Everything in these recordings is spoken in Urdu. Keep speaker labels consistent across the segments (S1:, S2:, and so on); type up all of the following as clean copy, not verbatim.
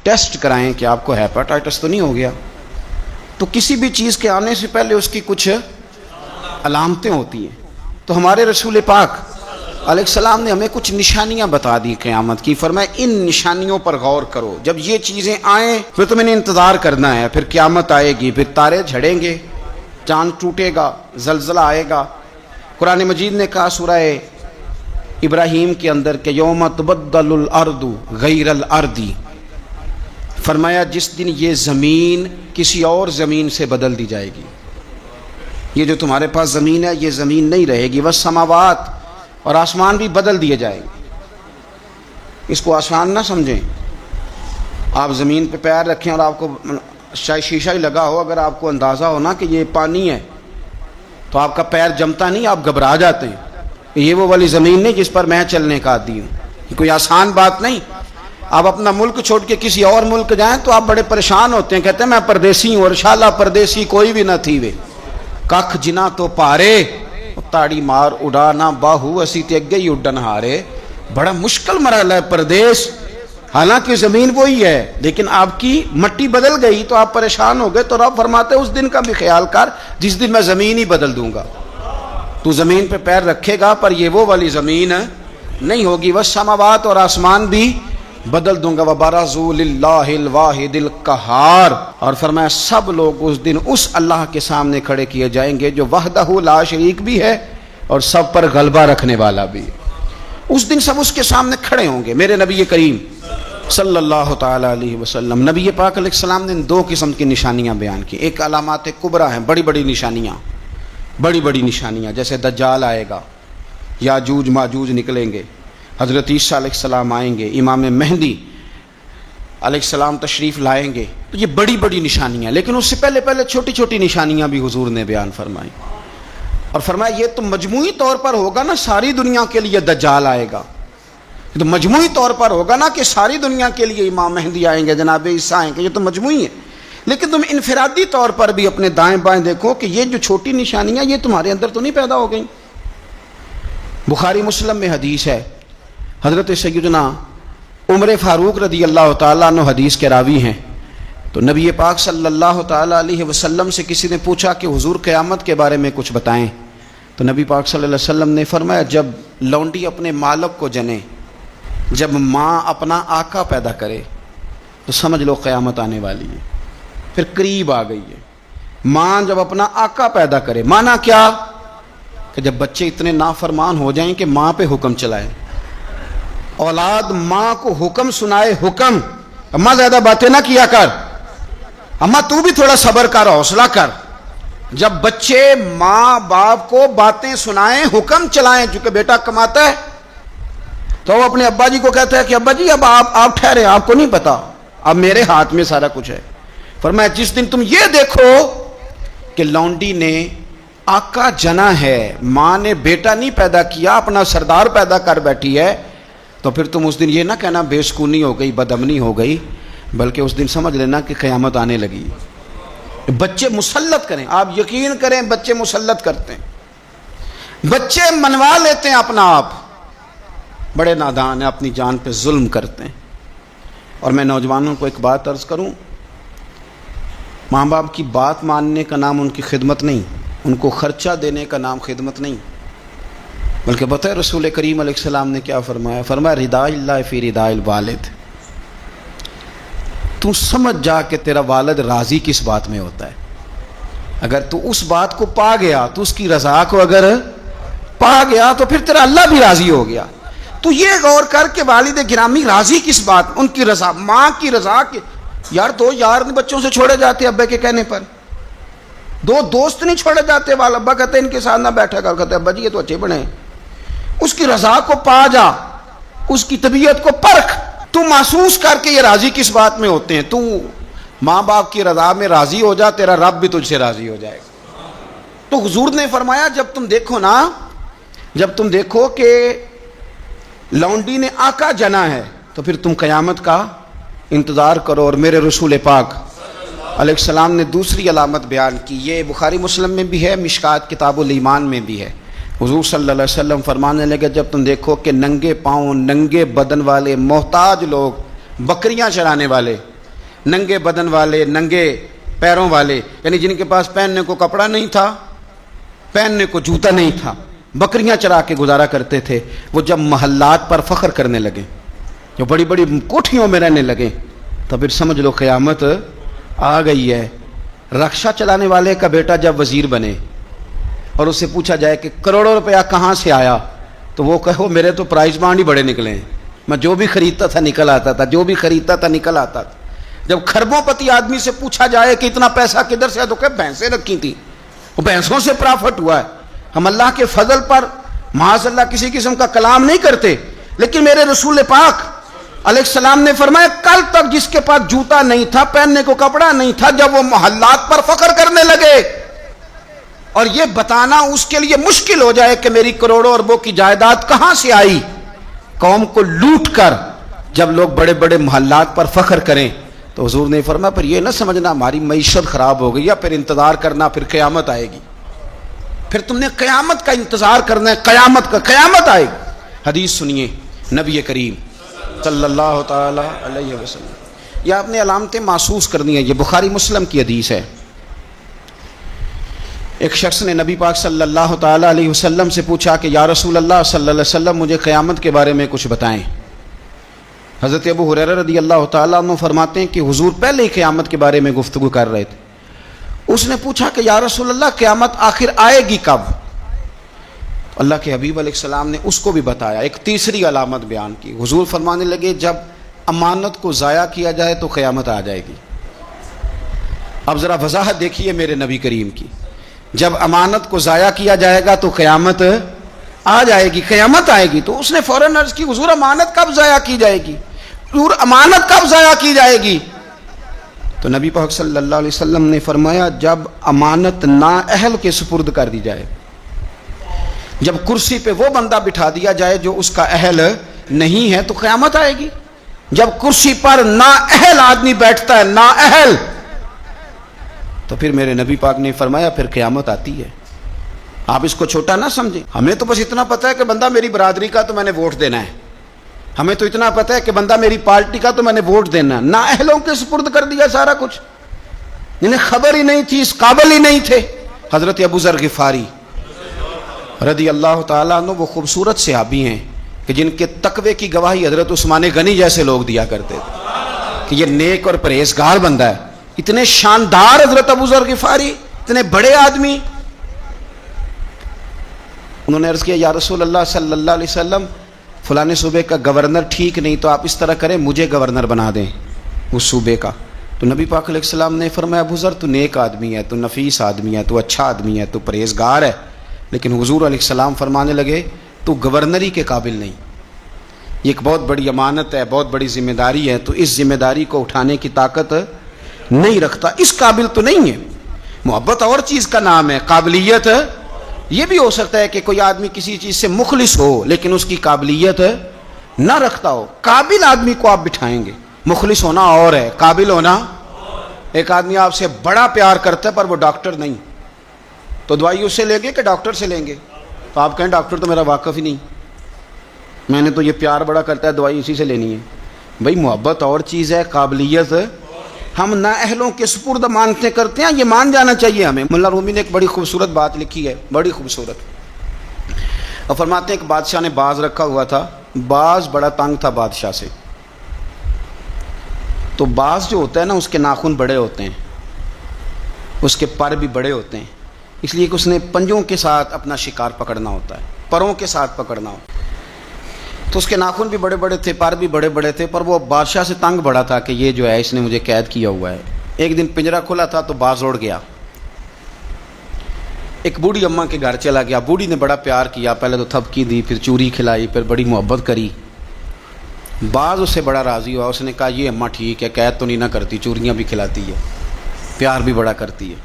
S1: ٹیسٹ کرائیں کہ آپ کو ہیپاٹائٹس تو نہیں ہو گیا. تو کسی بھی چیز کے آنے سے پہلے اس کی کچھ علامتیں ہوتی ہیں. تو ہمارے رسول پاک علیہ السلام نے ہمیں کچھ نشانیاں بتا دی قیامت کی. فرمایا ان نشانیوں پر غور کرو, جب یہ چیزیں آئیں پھر تمہیں انتظار کرنا ہے. پھر قیامت آئے گی, پھر تارے جھڑیں گے, چاند ٹوٹے گا, زلزلہ آئے گا. قرآن مجید نے کہا سورہ ابراہیم کے اندر کہ یوم تبدل الارض غیر الارض, فرمایا جس دن یہ زمین کسی اور زمین سے بدل دی جائے گی. یہ جو تمہارے پاس زمین ہے یہ زمین نہیں رہے گی. والسماوات, اور آسمان بھی بدل دیے جائیں گے. اس کو آسان نہ سمجھیں. آپ زمین پہ پیر رکھیں اور آپ کو شیشہ ہی لگا ہو, اگر آپ کو اندازہ ہو نا کہ یہ پانی ہے تو آپ کا پیر جمتا نہیں, آپ گھبرا جاتے ہیں. یہ وہ والی زمین نہیں جس پر میں چلنے کا عادی ہوں. یہ کوئی آسان بات نہیں. آپ اپنا ملک چھوڑ کے کسی اور ملک جائیں تو آپ بڑے پریشان ہوتے ہیں, کہتے ہیں میں پردیسی ہوں, اور انشاءاللہ پردیسی کوئی بھی نہ تھی وے. ککھ جنا تو پارے تاڑی مار اڑانا باہو اسی تے اگے ہی اڈن ہارے. بڑا مشکل مرحلہ ہے پردیس. حالانکہ زمین وہی ہے لیکن آپ کی مٹی بدل گئی تو آپ پریشان ہو گئے. تو رب فرماتے اس دن کا بھی خیال کر جس دن میں زمین ہی بدل دوں گا. تو زمین پہ پیر رکھے گا پر یہ وہ والی زمین نہیں ہوگی. والسماوات, اور آسمان بھی بدل دوں گا. وبرزوا للہ الواحد القہار, اور فرمایا سب لوگ اس دن اس اللہ کے سامنے کھڑے کیے جائیں گے جو وحدہ لا شریک بھی ہے اور سب پر غلبہ رکھنے والا بھی. اس دن سب اس کے سامنے کھڑے ہوں گے. میرے نبی کریم صلی اللہ تعالی علیہ وسلم, نبی پاک علیہ السلام نے دو قسم کی نشانیاں بیان کی. ایک علامات کبریٰ ہیں, بڑی بڑی نشانیاں, بڑی بڑی نشانیاں, جیسے دجال آئے گا, یاجوج ماجوج نکلیں گے, حضرت عیسیٰ علیہ السلام آئیں گے, امام مہدی علیہ السلام تشریف لائیں گے. تو یہ بڑی بڑی نشانیاں. لیکن اس سے پہلے پہلے چھوٹی چھوٹی نشانیاں بھی حضور نے بیان فرمائی, اور فرمایا یہ تو مجموعی طور پر ہوگا نا, ساری دنیا کے لیے دجال آئے گا. یہ تو مجموعی طور پر ہوگا نا کہ ساری دنیا کے لیے امام مہدی آئیں گے, جناب عیسیٰ آئیں گے. یہ تو مجموعی ہے. لیکن تم انفرادی طور پر بھی اپنے دائیں بائیں دیکھو کہ یہ جو چھوٹی نشانیاں یہ تمہارے اندر تو نہیں پیدا ہو گئیں. بخاری مسلم میں حدیث ہے, حضرت سیدنا عمر فاروق رضی اللہ تعالیٰ عنہ حدیث کے راوی ہیں. تو نبی پاک صلی اللہ تعالیٰ علیہ وسلم سے کسی نے پوچھا کہ حضور قیامت کے بارے میں کچھ بتائیں. تو نبی پاک صلی اللہ علیہ وسلم نے فرمایا جب لونڈی اپنے مالک کو جنے, جب ماں اپنا آقا پیدا کرے تو سمجھ لو قیامت آنے والی ہے. پھر قریب آ گئی ہے. ماں جب اپنا آقا پیدا کرے, مانا کیا کہ جب بچے اتنے نافرمان ہو جائیں کہ ماں پہ حکم چلائے, اولاد ماں کو حکم سنائے, حکم اماں زیادہ باتیں نہ کیا کر, اماں تو بھی تھوڑا صبر کر, حوصلہ کر. جب بچے ماں باپ کو باتیں سنائیں, حکم چلائیں, چونکہ بیٹا کماتا ہے تو وہ اپنے ابا جی کو کہتا ہے کہ ابا جی اب آپ ٹھہرے, آپ کو نہیں پتا, اب میرے ہاتھ میں سارا کچھ ہے. فرمایا جس دن تم یہ دیکھو کہ لونڈی نے آقا جنا ہے, ماں نے بیٹا نہیں پیدا کیا, اپنا سردار پیدا کر بیٹھی ہے, تو پھر تم اس دن یہ نہ کہنا بے سکونی ہو گئی, بدامنی ہو گئی, بلکہ اس دن سمجھ لینا کہ قیامت آنے لگی. بچے مسلط کریں, آپ یقین کریں بچے مسلط کرتے ہیں, بچے منوا لیتے ہیں اپنا آپ, بڑے نادان ہیں, اپنی جان پہ ظلم کرتے ہیں. اور میں نوجوانوں کو ایک بات عرض کروں, ماں باپ کی بات ماننے کا نام ان کی خدمت نہیں, ان کو خرچہ دینے کا نام خدمت نہیں, بلکہ بتائے رسول کریم علیہ السلام نے کیا فرمایا. فرمایا رضا اللہ فی رضا الوالد. تو سمجھ جا کہ تیرا والد راضی کس بات میں ہوتا ہے. اگر تو اس بات کو پا گیا, تو اس کی رضا کو اگر پا گیا تو پھر تیرا اللہ بھی راضی ہو گیا. تو یہ غور کر کے والد گرامی راضی کس بات, ان کی رضا, ماں کی رضا کے. یار دو یار بچوں سے چھوڑے جاتے ابے کے کہنے پر, دو دوست نہیں چھوڑے جاتے, والا ابا کہتے ان کے ساتھ نہ بیٹھا کر, کہتے ابا جی یہ تو اچھے بنے. اس کی رضا کو پا جا, اس کی طبیعت کو پرکھ, تو محسوس کر کے یہ راضی کس بات میں ہوتے ہیں. تو ماں باپ کی رضا میں راضی ہو جا, تیرا رب بھی تجھ سے راضی ہو جائے گا. تو حضور نے فرمایا جب تم دیکھو نا, جب تم دیکھو کہ لونڈی نے آقا جنا ہے تو پھر تم قیامت کا انتظار کرو. اور میرے رسول پاک علیہ السلام نے دوسری علامت بیان کی, یہ بخاری مسلم میں بھی ہے, مشکات کتاب الایمان میں بھی ہے. حضور صلی اللہ علیہ وسلم فرمانے لگے جب تم دیکھو کہ ننگے پاؤں, ننگے بدن والے, محتاج لوگ, بکریاں چرانے والے, ننگے بدن والے، ننگے پیروں والے، یعنی جن کے پاس پہننے کو کپڑا نہیں تھا، پہننے کو جوتا نہیں تھا، بکریاں چرا کے گزارا کرتے تھے، وہ جب محلات پر فخر کرنے لگے، جو بڑی بڑی کوٹھیوں میں رہنے لگے، تو پھر سمجھ لو قیامت آ گئی ہے۔ رکشہ چلانے والے کا بیٹا جب وزیر بنے اور اس سے پوچھا جائے کہ کروڑوں روپیہ کہاں سے آیا، تو وہ کہو میرے تو پرائز بانڈ ہی بڑے نکلے ہیں، میں جو بھی خریدتا تھا نکل آتا تھا، جو بھی خریدتا تھا نکل آتا تھا۔ جب کھربوں پتی آدمی سے پوچھا جائے کہ اتنا پیسہ کدھر سے ہے، تو کہ بھینسیں رکھی تھیں، وہ بھینسوں سے پرافٹ ہوا ہے۔ ہم اللہ کے فضل پر معاذ اللہ کسی قسم کا کلام نہیں کرتے، لیکن میرے رسول پاک علیہ السلام نے فرمایا کل تک جس کے پاس جوتا نہیں تھا، پہننے کو کپڑا نہیں تھا، جب وہ محلات پر فخر کرنے لگے اور یہ بتانا اس کے لیے مشکل ہو جائے کہ میری کروڑوں اربوں کی جائیداد کہاں سے آئی، قوم کو لوٹ کر جب لوگ بڑے بڑے محلات پر فخر کریں، تو حضور نے فرمایا پھر یہ نہ سمجھنا ہماری معیشت خراب ہو گئی، یا پھر انتظار کرنا پھر قیامت آئے گی، پھر تم نے قیامت کا انتظار کرنا ہے، قیامت آئے گی۔ حدیث سنیے نبی کریم صلی اللہ تعالی علیہ وسلم، یہ آپ نے علامتیں محسوس کرنی ہے، یہ بخاری مسلم کی حدیث ہے۔ ایک شخص نے نبی پاک صلی اللہ تعالی علیہ وسلم سے پوچھا کہ یا رسول اللہ صلی اللہ علیہ وسلم مجھے قیامت کے بارے میں کچھ بتائیں۔ حضرت ابو ہریرہ رضی اللہ تعالیٰ عنہ فرماتے ہیں کہ حضور پہلے ہی قیامت کے بارے میں گفتگو کر رہے تھے۔ اس نے پوچھا کہ یا رسول اللہ قیامت آخر آئے گی کب؟ اللہ کے حبیب علیہ السلام نے اس کو بھی بتایا، ایک تیسری علامت بیان کی۔ حضور فرمانے لگے جب امانت کو ضائع کیا جائے تو قیامت آ جائے گی۔ اب ذرا وضاحت دیکھیے میرے نبی کریم کی، جب امانت کو ضائع کیا جائے گا تو قیامت آ جائے گی، قیامت آئے گی۔ تو اس نے فوراً عرض کی حضور امانت کب ضائع کی جائے گی، حضور امانت کب ضائع کی جائے گی؟ تو نبی پاک صلی اللہ علیہ وسلم نے فرمایا جب امانت نااہل کے سپرد کر دی جائے، جب کرسی پہ وہ بندہ بٹھا دیا جائے جو اس کا اہل نہیں ہے تو قیامت آئے گی۔ جب کرسی پر نااہل آدمی بیٹھتا ہے، نااہل، تو پھر میرے نبی پاک نے فرمایا پھر قیامت آتی ہے۔ آپ اس کو چھوٹا نہ سمجھیں، ہمیں تو بس اتنا پتہ ہے کہ بندہ میری برادری کا تو میں نے ووٹ دینا ہے، ہمیں تو اتنا پتہ ہے کہ بندہ میری پارٹی کا تو میں نے ووٹ دینا ہے۔ نااہلوں کے سپرد کر دیا سارا کچھ، جنہیں خبر ہی نہیں تھی، اس قابل ہی نہیں تھے۔ حضرت ابو ذر غفاری رضی اللہ تعالیٰ عنہ وہ خوبصورت صحابی ہیں کہ جن کے تقوی کی گواہی حضرت عثمان غنی جیسے لوگ دیا کرتے تھے کہ یہ نیک اور پرہیزگار بندہ ہے۔ اتنے شاندار حضرت ابو ذر غفاری، اتنے بڑے آدمی، انہوں نے عرض کیا یا رسول اللہ صلی اللہ علیہ وسلم فلانے صوبے کا گورنر ٹھیک نہیں، تو آپ اس طرح کریں مجھے گورنر بنا دیں اس صوبے کا۔ تو نبی پاک علیہ السلام نے فرمایا ابو ذر تو نیک آدمی ہے، تو نفیس آدمی ہے، تو اچھا آدمی ہے، تو پرہیزگار ہے، لیکن حضور علیہ السلام فرمانے لگے تو گورنری کے قابل نہیں، یہ ایک بہت بڑی امانت ہے، بہت بڑی ذمہ داری ہے، تو اس ذمہ داری کو اٹھانے کی طاقت نہیں رکھتا، اس قابل تو نہیں ہے۔ محبت اور چیز کا نام ہے، قابلیت یہ بھی ہو سکتا ہے کہ کوئی آدمی کسی چیز سے مخلص ہو لیکن اس کی قابلیت نہ رکھتا ہو، قابل آدمی کو آپ بٹھائیں گے۔ مخلص ہونا اور ہے، قابل ہونا، ایک آدمی آپ سے بڑا پیار کرتا ہے پر وہ ڈاکٹر نہیں، تو دوائی اس سے لیں گے کہ ڈاکٹر سے لیں گے؟ تو آپ کہیں ڈاکٹر تو میرا واقف ہی نہیں، میں نے تو یہ پیار بڑا کرتا ہے دوائی اسی سے لینی ہے۔ بھائی محبت اور چیز ہے، قابلیت ہم نااہلوں کے سپرد مانتے کرتے ہیں، یہ مان جانا چاہیے ہمیں۔ مولا رومی نے ایک بڑی خوبصورت بات لکھی ہے، بڑی خوبصورت، اور فرماتے ہیں کہ بادشاہ نے باز رکھا ہوا تھا، باز بڑا تنگ تھا بادشاہ سے، تو باز جو ہوتا ہے نا اس کے ناخن بڑے ہوتے ہیں، اس کے پر بھی بڑے ہوتے ہیں، اس لیے کہ اس نے پنجوں کے ساتھ اپنا شکار پکڑنا ہوتا ہے، پروں کے ساتھ پکڑنا ہوتا ہے، تو اس کے ناخن بھی بڑے بڑے تھے، پر بھی بڑے بڑے تھے، پر وہ بادشاہ سے تنگ بڑا تھا کہ یہ جو ہے اس نے مجھے قید کیا ہوا ہے۔ ایک دن پنجرا کھلا تھا تو باز اڑ گیا، ایک بوڑھی اماں کے گھر چلا گیا، بوڑھی نے بڑا پیار کیا، پہلے تو تھپکی دی، پھر چوری کھلائی، پھر بڑی محبت کری، باز اس سے بڑا راضی ہوا، اس نے کہا یہ اماں ٹھیک ہے، قید تو نہیں نہ کرتی، چوریاں بھی کھلاتی ہے، پیار بھی بڑا کرتی ہے۔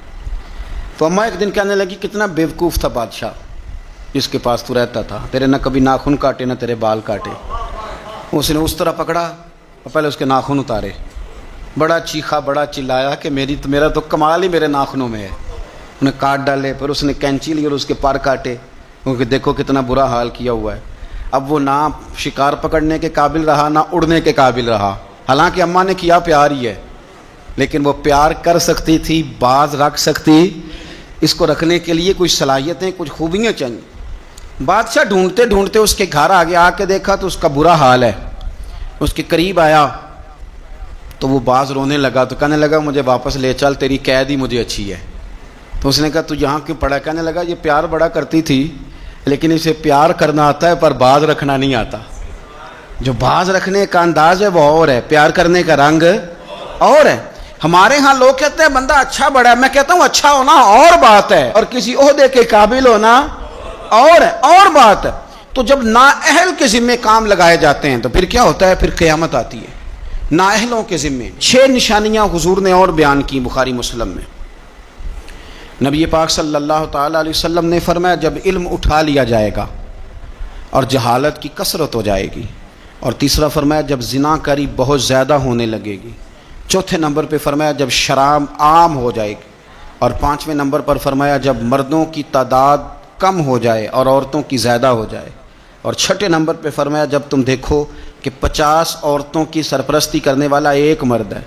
S1: تو اماں ایک دن کہنے لگی کتنا بیوقوف تھا بادشاہ جس کے پاس تو رہتا تھا، تیرے نہ کبھی ناخن کاٹے نہ تیرے بال کاٹے۔ اس نے اس طرح پکڑا اور پہلے اس کے ناخن اتارے، بڑا چیخا، بڑا چلایا کہ میرا تو کمال ہی میرے ناخنوں میں ہے، انہیں کاٹ ڈالے، پھر اس نے کینچی لی اور اس کے پر کاٹے، کیونکہ دیکھو کتنا برا حال کیا ہوا ہے۔ اب وہ نہ شکار پکڑنے کے قابل رہا، نہ اڑنے کے قابل رہا، حالانکہ اماں نے کیا پیار ہی ہے، لیکن وہ پیار کر سکتی تھی، باز رکھ سکتی، اس کو رکھنے کے لیے کچھ صلاحیتیں، کچھ خوبیاں چاہیے۔ بادشاہ ڈھونڈتے ڈھونڈتے اس کے گھر آگے آ کے دیکھا تو اس کا برا حال ہے، اس کے قریب آیا تو وہ باز رونے لگا، تو کہنے لگا مجھے واپس لے چل، تیری قید ہی مجھے اچھی ہے۔ تو اس نے کہا تو یہاں کیوں پڑا؟ کہنے لگا یہ پیار بڑا کرتی تھی لیکن اسے پیار کرنا آتا ہے پر باز رکھنا نہیں آتا۔ جو باز رکھنے کا انداز ہے وہ اور ہے، پیار کرنے کا رنگ اور ہے۔ ہمارے ہاں لوگ کہتے ہیں بندہ اچھا بڑا ہے، میں کہتا ہوں اچھا ہونا اور بات ہے اور کسی عہدے کے قابل ہونا اور ہے، اور بات ہے۔ تو جب نااہل کے ذمے کام لگائے جاتے ہیں تو پھر کیا ہوتا ہے؟ پھر قیامت آتی ہے نااہلوں کے ذمے۔ 6 نشانیاں حضور نے اور بیان کی بخاری مسلم میں۔ نبی پاک صلی اللہ تعالیٰ علیہ وسلم نے فرمایا جب علم اٹھا لیا جائے گا اور جہالت کی کثرت ہو جائے گی، اور تیسرا فرمایا جب زنا کاری بہت زیادہ ہونے لگے گی، چوتھے نمبر پہ فرمایا جب شراب عام ہو جائے گی، اور 5ویں نمبر پر فرمایا جب مردوں کی تعداد کم ہو جائے اور عورتوں کی زیادہ ہو جائے، اور 6 نمبر پہ فرمایا جب تم دیکھو کہ 50 عورتوں کی سرپرستی کرنے والا ایک مرد ہے،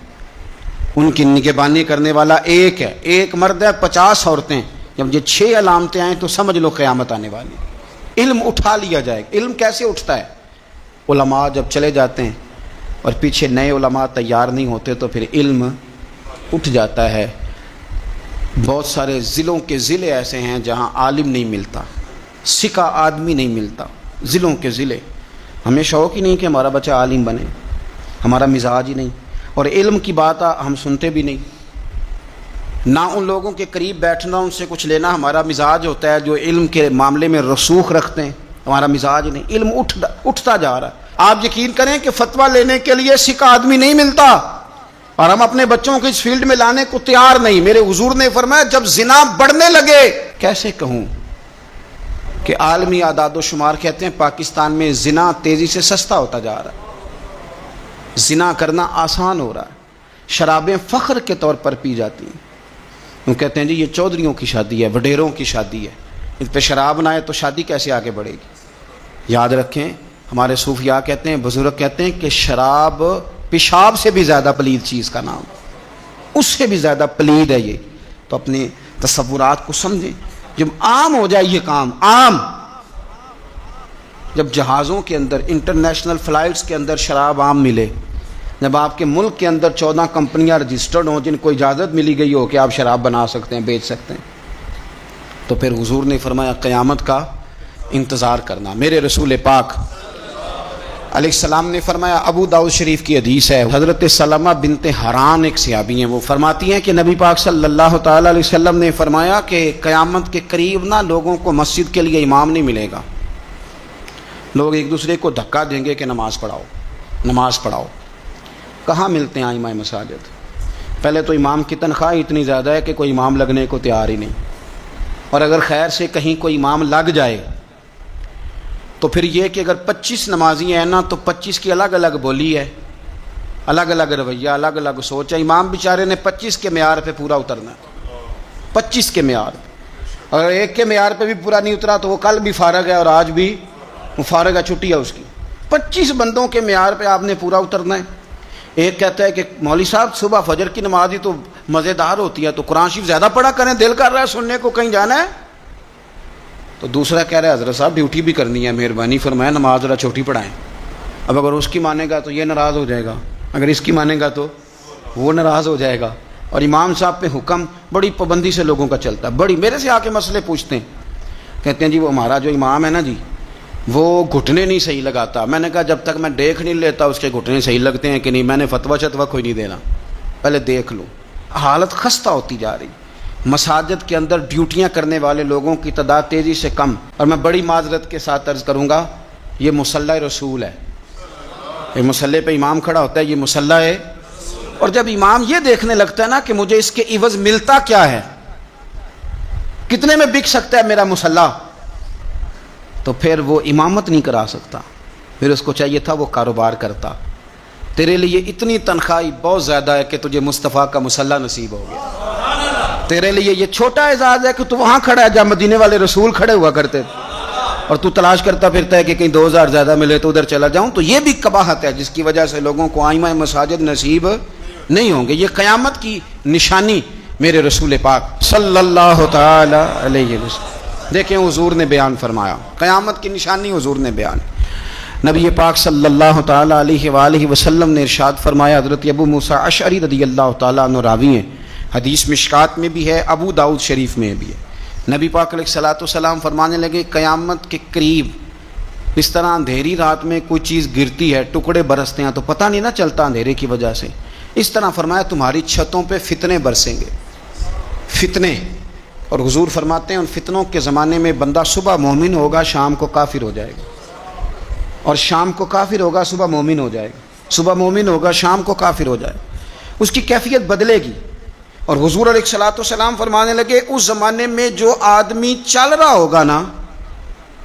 S1: ان کی نگہبانی کرنے والا ایک ہے، ایک مرد ہے 50 عورتیں۔ جب یہ 6 علامتیں آئیں تو سمجھ لو قیامت آنے والی۔ علم اٹھا لیا جائے گا۔ علم کیسے اٹھتا ہے؟ علماء جب چلے جاتے ہیں اور پیچھے نئے علماء تیار نہیں ہوتے تو پھر علم اٹھ جاتا ہے۔ بہت سارے ضلعوں کے ضلع ایسے ہیں جہاں عالم نہیں ملتا، سکہ آدمی نہیں ملتا، ضلعوں کے ضلع۔ ہمیں شوق ہی نہیں کہ ہمارا بچہ عالم بنے، ہمارا مزاج ہی نہیں، اور علم کی بات ہم سنتے بھی نہیں، نہ ان لوگوں کے قریب بیٹھنا، ان سے کچھ لینا ہمارا مزاج ہوتا ہے جو علم کے معاملے میں رسوخ رکھتے ہیں، ہمارا مزاج نہیں۔ علم اٹھتا جا رہا ہے۔ آپ یقین کریں کہ فتویٰ لینے کے لیے سکہ آدمی نہیں ملتا، اور ہم اپنے بچوں کو اس فیلڈ میں لانے کو تیار نہیں۔ میرے حضور نے فرمایا جب زنا بڑھنے لگے، کیسے کہوں کہ عالمی اعداد و شمار کہتے ہیں پاکستان میں زنا تیزی سے سستا ہوتا جا رہا ہے، زنا کرنا آسان ہو رہا ہے، شرابیں فخر کے طور پر پی جاتی ہیں۔ وہ کہتے ہیں جی یہ چودھریوں کی شادی ہے، وڈیروں کی شادی ہے، اس پہ شراب نہ آئے تو شادی کیسے آگے بڑھے گی؟ یاد رکھیں ہمارے صوفیاء کہتے ہیں، بزرگ کہتے ہیں کہ شراب پیشاب سے بھی زیادہ پلید چیز کا نام، اس سے بھی زیادہ پلید ہے یہ۔ تو اپنے تصورات کو سمجھیں۔ جب عام ہو جائے یہ کام، عام، جب جہازوں کے اندر، انٹرنیشنل فلائٹس کے اندر شراب عام ملے، جب آپ کے ملک کے اندر 14 کمپنیاں رجسٹرڈ ہوں جن کو اجازت ملی گئی ہو کہ آپ شراب بنا سکتے ہیں، بیچ سکتے ہیں، تو پھر حضور نے فرمایا قیامت کا انتظار کرنا۔ میرے رسول پاک علیہ السلام نے فرمایا، ابو داؤد شریف کی حدیث ہے، حضرت سلمہ بنت حران ایک صحابی ہیں، وہ فرماتی ہیں کہ نبی پاک صلی اللہ تعالیٰ علیہ وسلم نے فرمایا کہ قیامت کے قریب نہ لوگوں کو مسجد کے لیے امام نہیں ملے گا، لوگ ایک دوسرے کو دھکا دیں گے کہ نماز پڑھاؤ نماز پڑھاؤ۔ کہاں ملتے ہیں ائمہ مساجد؟ پہلے تو امام کی تنخواہ اتنی زیادہ ہے کہ کوئی امام لگنے کو تیار ہی نہیں، اور اگر خیر سے کہیں کوئی امام لگ جائے تو پھر یہ کہ اگر 25 نمازی ہیں نا تو 25 کی الگ الگ بولی ہے، الگ الگ رویہ، الگ الگ سوچ ہے۔ امام بیچارے نے 25 کے معیار پہ پورا اترنا ہے، 25 کے معیار۔ اگر ایک کے معیار پہ بھی پورا نہیں اترا تو وہ کل بھی فارغ ہے اور آج بھی وہ فارغ ہے، چھٹی ہے اس کی۔ 25 بندوں کے معیار پہ آپ نے پورا اترنا ہے۔ ایک کہتا ہے کہ مولوی صاحب صبح فجر کی نماز ہی تو مزیدار ہوتی ہے، تو قرآن شریف زیادہ پڑھا کریں، دل کر رہا ہے سننے کو، کہیں جانا ہے۔ تو دوسرا کہہ رہا ہے حضرت صاحب ڈیوٹی بھی کرنی ہے، مہربانی فرمایا نماز ذرا چھوٹی پڑھائیں۔ اب اگر اس کی مانے گا تو یہ ناراض ہو جائے گا، اگر اس کی مانے گا تو وہ ناراض ہو جائے گا۔ اور امام صاحب پہ حکم بڑی پابندی سے لوگوں کا چلتا ہے، بڑی، میرے سے آ کے مسئلے پوچھتے ہیں، کہتے ہیں جی وہ ہمارا جو امام ہے نا جی وہ گھٹنے نہیں صحیح لگاتا۔ میں نے کہا جب تک میں دیکھ نہیں لیتا اس کے گھٹنے صحیح لگتے ہیں کہ نہیں، میں نے فتویٰ شتویٰ کوئی نہیں دینا، پہلے دیکھ لو۔ حالت خستہ ہوتی جا رہی، مساجد کے اندر ڈیوٹیاں کرنے والے لوگوں کی تعداد تیزی سے کم، اور میں بڑی معذرت کے ساتھ عرض کروں گا یہ مصلی رسول ہے، یہ مصلی پہ امام کھڑا ہوتا ہے، یہ مصلی ہے۔ اور جب امام یہ دیکھنے لگتا ہے نا کہ مجھے اس کے عوض ملتا کیا ہے، کتنے میں بک سکتا ہے میرا مصلی، تو پھر وہ امامت نہیں کرا سکتا، پھر اس کو چاہیے تھا وہ کاروبار کرتا۔ تیرے لیے اتنی تنخواہ بہت زیادہ ہے کہ تجھے مصطفیٰ کا مصلی نصیب ہو گیا، تیرے لیے یہ چھوٹا اعزاز ہے کہ تو وہاں کھڑا ہے جہاں مدینے والے رسول کھڑے ہوا کرتے تھے، اور تو تلاش کرتا پھرتا ہے کہ کہیں 2000 زیادہ ملے تو ادھر چلا جاؤں۔ تو یہ بھی قباحت ہے جس کی وجہ سے لوگوں کو ائمہ مساجد نصیب نہیں ہوں گے. یہ قیامت کی نشانی میرے رسول پاک صلی اللہ تعالی علیہ وسلم. دیکھیں حضور نے بیان فرمایا, قیامت کی نشانی حضور نے بیان. نبی پاک صلی اللہ تعالی علیہ وآلہ وسلم نے ارشاد فرمایا, حضرت ابو موسیٰ اشعری رضی اللہ تعالیٰ عنہ راوی ہیں, حدیث مشکات میں بھی ہے, ابو داؤد شریف میں بھی ہے. نبی پاک علیہ الصلوۃ والسلام فرمانے لگے, قیامت کے قریب اس طرح اندھیری رات میں کوئی چیز گرتی ہے, ٹکڑے برستے ہیں تو پتہ نہیں نہ چلتا اندھیرے کی وجہ سے, اس طرح فرمایا تمہاری چھتوں پہ فتنے برسیں گے, فتنے. اور حضور فرماتے ہیں ان فتنوں کے زمانے میں بندہ صبح مومن ہوگا, شام کو کافر ہو جائے گا, اور شام کو کافر ہوگا, صبح مومن ہو جائے گا, صبح مومن ہوگا, شام کو کافر ہو جائے گا. اس کی کیفیت بدلے گی. اور حضور علیہ الصلوۃ والسلام فرمانے لگے, اس زمانے میں جو آدمی چل رہا ہوگا نا,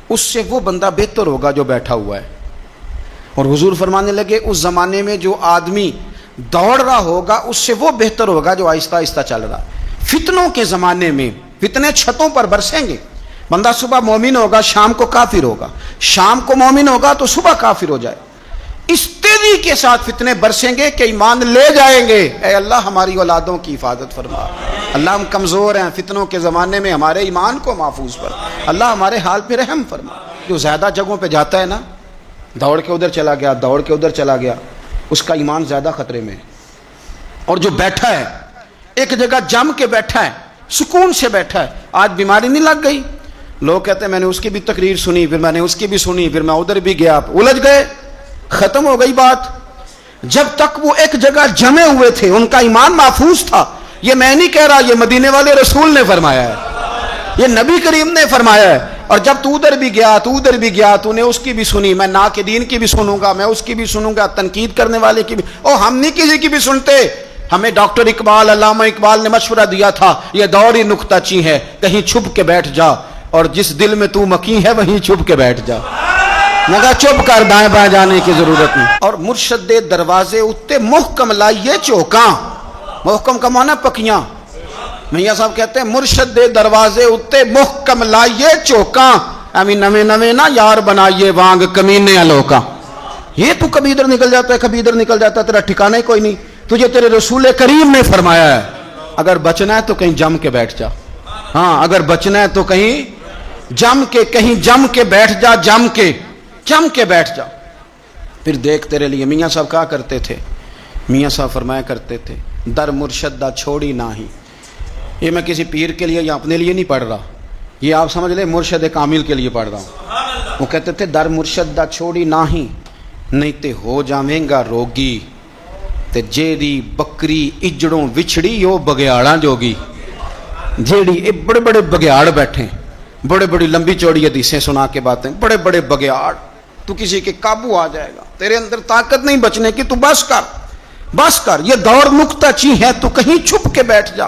S1: اس سے وہ بندہ بہتر ہوگا جو بیٹھا ہوا ہے. اور حضور فرمانے لگے, اس زمانے میں جو آدمی دوڑ رہا ہوگا, اس سے وہ بہتر ہوگا جو آہستہ آہستہ چل رہا. فتنوں کے زمانے میں فتنے چھتوں پر برسیں گے, بندہ صبح مومن ہوگا, شام کو کافر ہوگا, شام کو مومن ہوگا تو صبح کافر ہو جائے. اس تیزی کے ساتھ فتنے برسیں گے کہ ایمان لے جائیں گے. اے اللہ ہماری اولادوں کی حفاظت فرما. اللہ ہم کمزور ہیں, فتنوں کے زمانے میں ہمارے ایمان کو محفوظ کر. اللہ ہمارے حال پہ رحم فرما. جو زیادہ جگہوں پہ جاتا ہے نا, دوڑ کے ادھر چلا گیا, دوڑ کے ادھر چلا گیا, اس کا ایمان زیادہ خطرے میں ہے. اور جو بیٹھا ہے ایک جگہ جم کے بیٹھا ہے, سکون سے بیٹھا ہے, آج بیماری نہیں لگ گئی, لوگ کہتے ہیں میں نے اس کی بھی تقریر سنی, پھر میں نے اس کی بھی سنی, پھر میں ادھر بھی گیا, الجھ گئے, ختم ہو گئی بات. جب تک وہ ایک جگہ جمے ہوئے تھے ان کا ایمان محفوظ تھا. یہ میں نہیں کہہ رہا, یہ مدینے والے رسول نے فرمایا ہے, یہ نبی کریم نے فرمایا ہے. اور جب تو ادھر بھی گیا, تو ادھر بھی گیا, تو نے اس کی بھی سنی, میں ناقدین کی بھی سنوں گا, میں اس کی بھی سنوں گا, تنقید کرنے والے کی بھی, ہم نہیں کسی کی بھی سنتے. ہمیں ڈاکٹر اقبال, علامہ اقبال نے مشورہ دیا تھا, یہ دور ہی نکتہ چی ہے, کہیں چھپ کے بیٹھ جا, اور جس دل میں تو مکی ہے وہیں چھپ کے بیٹھ جا. مگر چپ کر, دائیں بائیں جانے کی ضرورت نہیں. اور مرشد دے دروازے اتے محکم لائیے چوکاں, محکم کا معنی پکیاں. میاں صاحب کہتے ہیں مرشد دے دروازے اتے محکم لائیے چوکاں, امی نویں نویں نہ یار بنائیے وانگ کمینے لوکاں. یہ تو کبھی ادھر نکل جاتا ہے, کبھی ادھر نکل جاتا ہے, تیرا ٹھکانہ ہی کوئی نہیں. تجھے تیرے رسول کریم نے فرمایا ہے, اگر بچنا ہے تو کہیں جم کے بیٹھ جا. ہاں, اگر بچنا ہے تو کہیں جم کے بیٹھ جا, جم کے بیٹھ جا. پھر دیکھ تیرے لیے میاں صاحب کہا کرتے تھے, میاں صاحب فرمایا کرتے تھے, در مرشد دا چھوڑی نہ ہی. یہ میں کسی پیر کے لیے یا اپنے لیے نہیں پڑھ رہا, یہ آپ سمجھ لیں مرشد کامل کے لیے پڑھ رہا ہوں. وہ کہتے تھے در مرشد دا چھوڑی نہ ہی, نہیں تے ہو جاویں گا روگی, تے جیڑی بکری اجڑوں وچھڑی یو بگیاڑاں جوگی. جیڑی بڑے بڑے بگیاڑ بیٹھے, بڑے بڑی لمبی چوڑی حدیثیں سنا کے باتیں, بڑے بڑے بگیاڑ, تو کسی کے قابو آ جائے گا, تیرے اندر طاقت نہیں بچنے کی, تو بس کر. یہ دور نکتہ چی ہے, تو کہیں چھپ کے بیٹھ جا.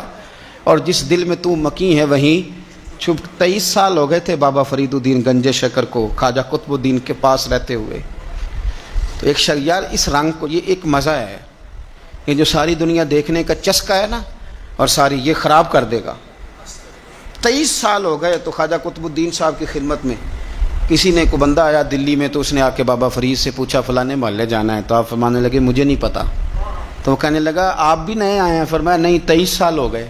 S1: اور جس دل میں تو مکی ہے وہیں چھپ. 23 سال ہو گئے تھے بابا فرید الدین گنج شکر کو خواجہ قطب الدین کے پاس رہتے ہوئے. تو ایک شخص, یار اس رنگ کو, یہ ایک مزہ ہے, یہ جو ساری دنیا دیکھنے کا چسکا ہے نا, اور ساری یہ خراب کر دے گا. 23 سال ہو گئے. تو خواجہ قطب الدین صاحب کی خدمت میں کسی نے, کو بندہ آیا دلی میں, تو اس نے آ کے بابا فرید سے پوچھا فلانے محلے جانا ہے. تو آپ فرمانے لگے مجھے نہیں پتا. تو وہ کہنے لگا آپ بھی نئے آئے ہیں. فرمایا نہیں 23 سال ہو گئے.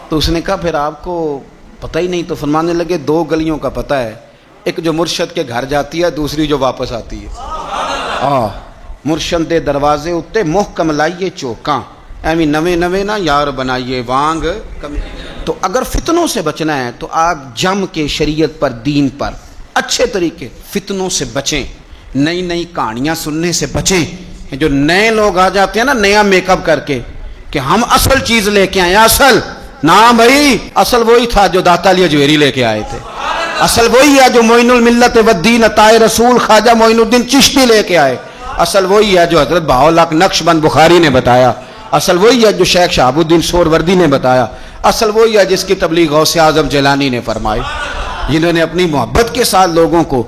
S1: تو اس نے کہا پھر آپ کو پتہ ہی نہیں. تو فرمانے لگے 2 گلیوں کا پتہ ہے, ایک جو مرشد کے گھر جاتی ہے, دوسری جو واپس آتی ہے. مرشد دے دروازے اتے محکم لائیے چوکاں, ایویں نویں نویں نہ یار بنائیے وانگ. تو اگر فتنوں سے بچنا ہے تو آپ جم کے شریعت پر, دین پر اچھے طریقے, فتنوں سے بچیں, نئی نئی کہانیاں سننے سے بچیں. جو نئے لوگ آ جاتے ہیں نا نیا میک اپ کر کے کہ ہم اصل چیز لے کے آئے, اصل نہ بھائی, اصل وہی تھا جو داتا علی اجویری لے کے آئے تھے. اصل وہی ہے جو معین الملت والدین عطائے رسول خواجہ معین الدین چشتی لے کے آئے. اصل وہی ہے جو حضرت بہاؤالحق نقشبند بخاری نے بتایا. اصل وہی ہے جو شیخ شہاب الدین سہروردی نے بتایا. اصل وہی ہے جس کی تبلیغ غوث اعظم جیلانی نے فرمائی, جنہوں نے اپنی محبت کے ساتھ لوگوں کو